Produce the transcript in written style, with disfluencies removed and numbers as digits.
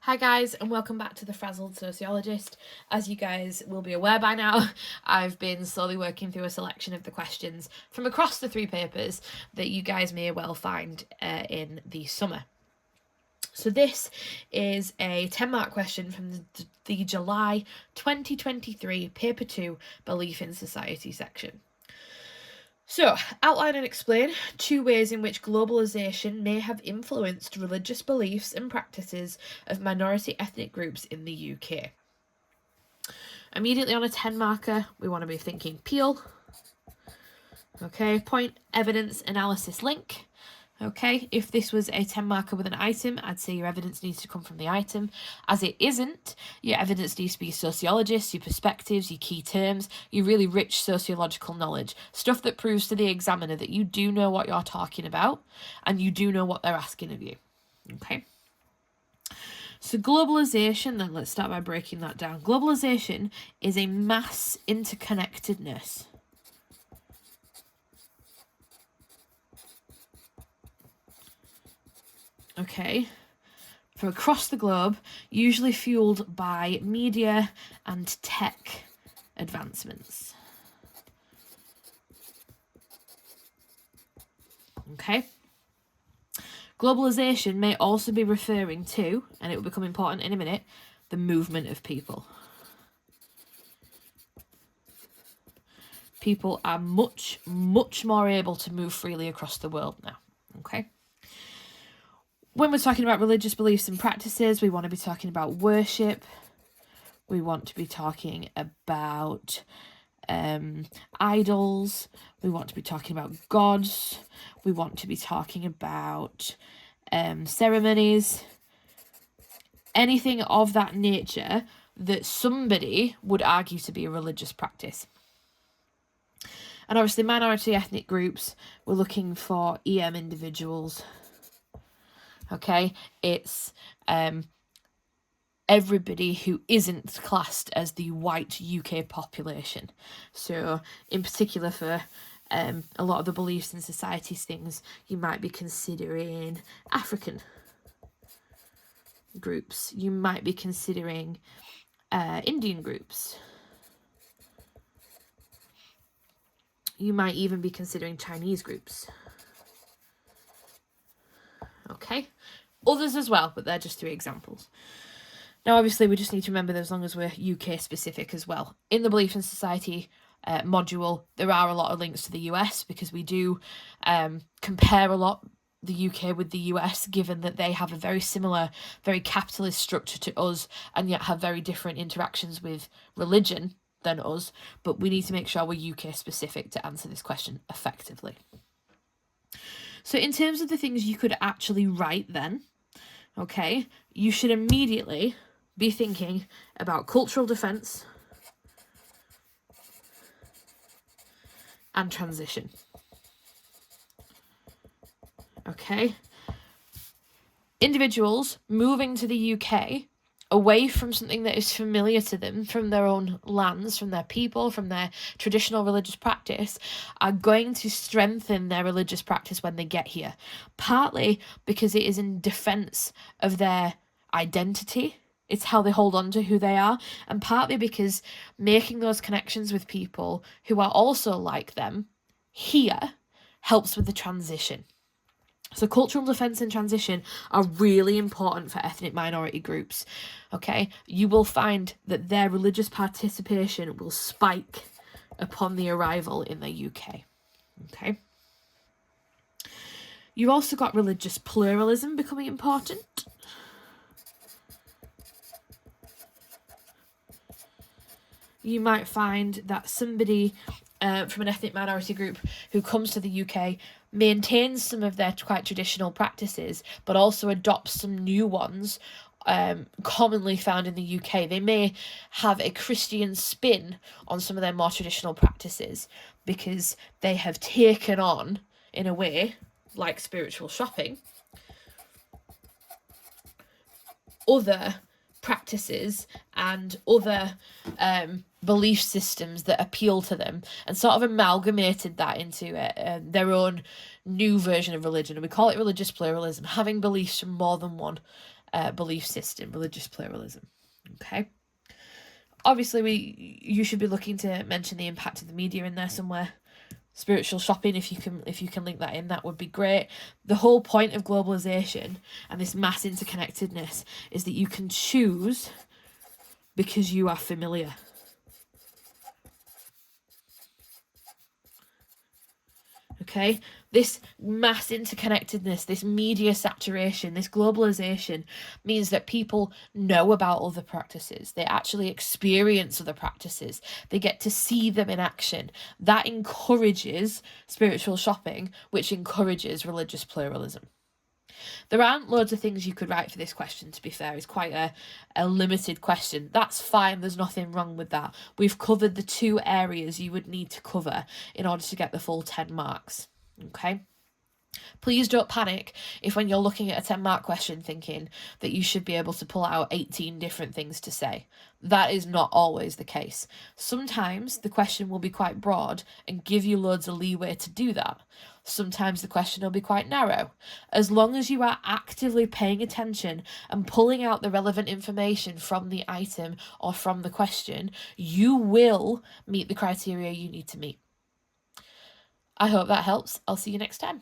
Hi guys, and welcome back to The Frazzled Sociologist. As you guys will be aware by now, I've been slowly working through a selection of the questions from across the 3 papers that you guys may well find in the summer. So this is a 10-mark question from the July 2023 Paper 2 Belief in Society section. So, outline and explain 2 ways in which globalisation may have influenced religious beliefs and practices of minority ethnic groups in the UK. Immediately on a 10 marker, we want to be thinking Peel. Okay, point, evidence, analysis, link. Okay, if this was a 10 marker with an item, I'd say your evidence needs to come from the item. As it isn't, your evidence needs to be sociologists, your perspectives, your key terms, your really rich sociological knowledge. Stuff that proves to the examiner that you do know what you're talking about and you do know what they're asking of you. Okay. So globalisation, then let's start by breaking that down. Globalisation is a mass interconnectedness. Okay, from across the globe, usually fueled by media and tech advancements. Okay. Globalisation may also be referring to, and it will become important in a minute, the movement of people. People are much, much more able to move freely across the world now. Okay. When we're talking about religious beliefs and practices, we want to be talking about worship. We want to be talking about idols. We want to be talking about gods. We want to be talking about ceremonies. Anything of that nature that somebody would argue to be a religious practice. And obviously minority ethnic groups, we're looking for EM individuals. Okay, it's everybody who isn't classed as the white UK population. So in particular for a lot of the beliefs and societies things, you might be considering African groups. You might be considering Indian groups. You might even be considering Chinese groups. Okay, others as well, but they're just 3 examples. Now, obviously, we just need to remember that as long as we're UK specific as well. In the Belief in Society module, there are a lot of links to the US because we do compare a lot the UK with the US, given that they have a very similar, very capitalist structure to us and yet have very different interactions with religion than us. But we need to make sure we're UK specific to answer this question effectively. So in terms of the things you could actually write then, okay, you should immediately be thinking about cultural defence and transition. Okay. Individuals moving to the UK away from something that is familiar to them, from their own lands, from their people, from their traditional religious practice, are going to strengthen their religious practice when they get here. Partly because it is in defence of their identity. It's how they hold on to who they are. And partly because making those connections with people who are also like them here helps with the transition. So cultural defence and transition are really important for ethnic minority groups, okay? You will find that their religious participation will spike upon the arrival in the UK, okay? You've also got religious pluralism becoming important. You might find that somebody from an ethnic minority group who comes to the UK maintains some of their quite traditional practices, but also adopts some new ones commonly found in the UK. They may have a Christian spin on some of their more traditional practices because they have taken on, in a way, like spiritual shopping, other practices and other belief systems that appeal to them and sort of amalgamated that into their own new version of religion. And we call it religious pluralism, having beliefs from more than one belief system, religious pluralism. Okay. Obviously, you should be looking to mention the impact of the media in there somewhere. Spiritual shopping, if you can link that in, that would be great. The whole point of globalization and this mass interconnectedness is that you can choose because you are familiar. Okay, this mass interconnectedness, this media saturation, this globalization means that people know about other practices. They actually experience other practices. They get to see them in action. That encourages spiritual shopping, which encourages religious pluralism. There aren't loads of things you could write for this question, to be fair. It's quite a limited question. That's fine. There's nothing wrong with that. We've covered the 2 areas you would need to cover in order to get the full 10 marks. Okay? Please don't panic if when you're looking at a 10-mark question thinking that you should be able to pull out 18 different things to say. That is not always the case. Sometimes the question will be quite broad and give you loads of leeway to do that. Sometimes the question will be quite narrow. As long as you are actively paying attention and pulling out the relevant information from the item or from the question, you will meet the criteria you need to meet. I hope that helps. I'll see you next time.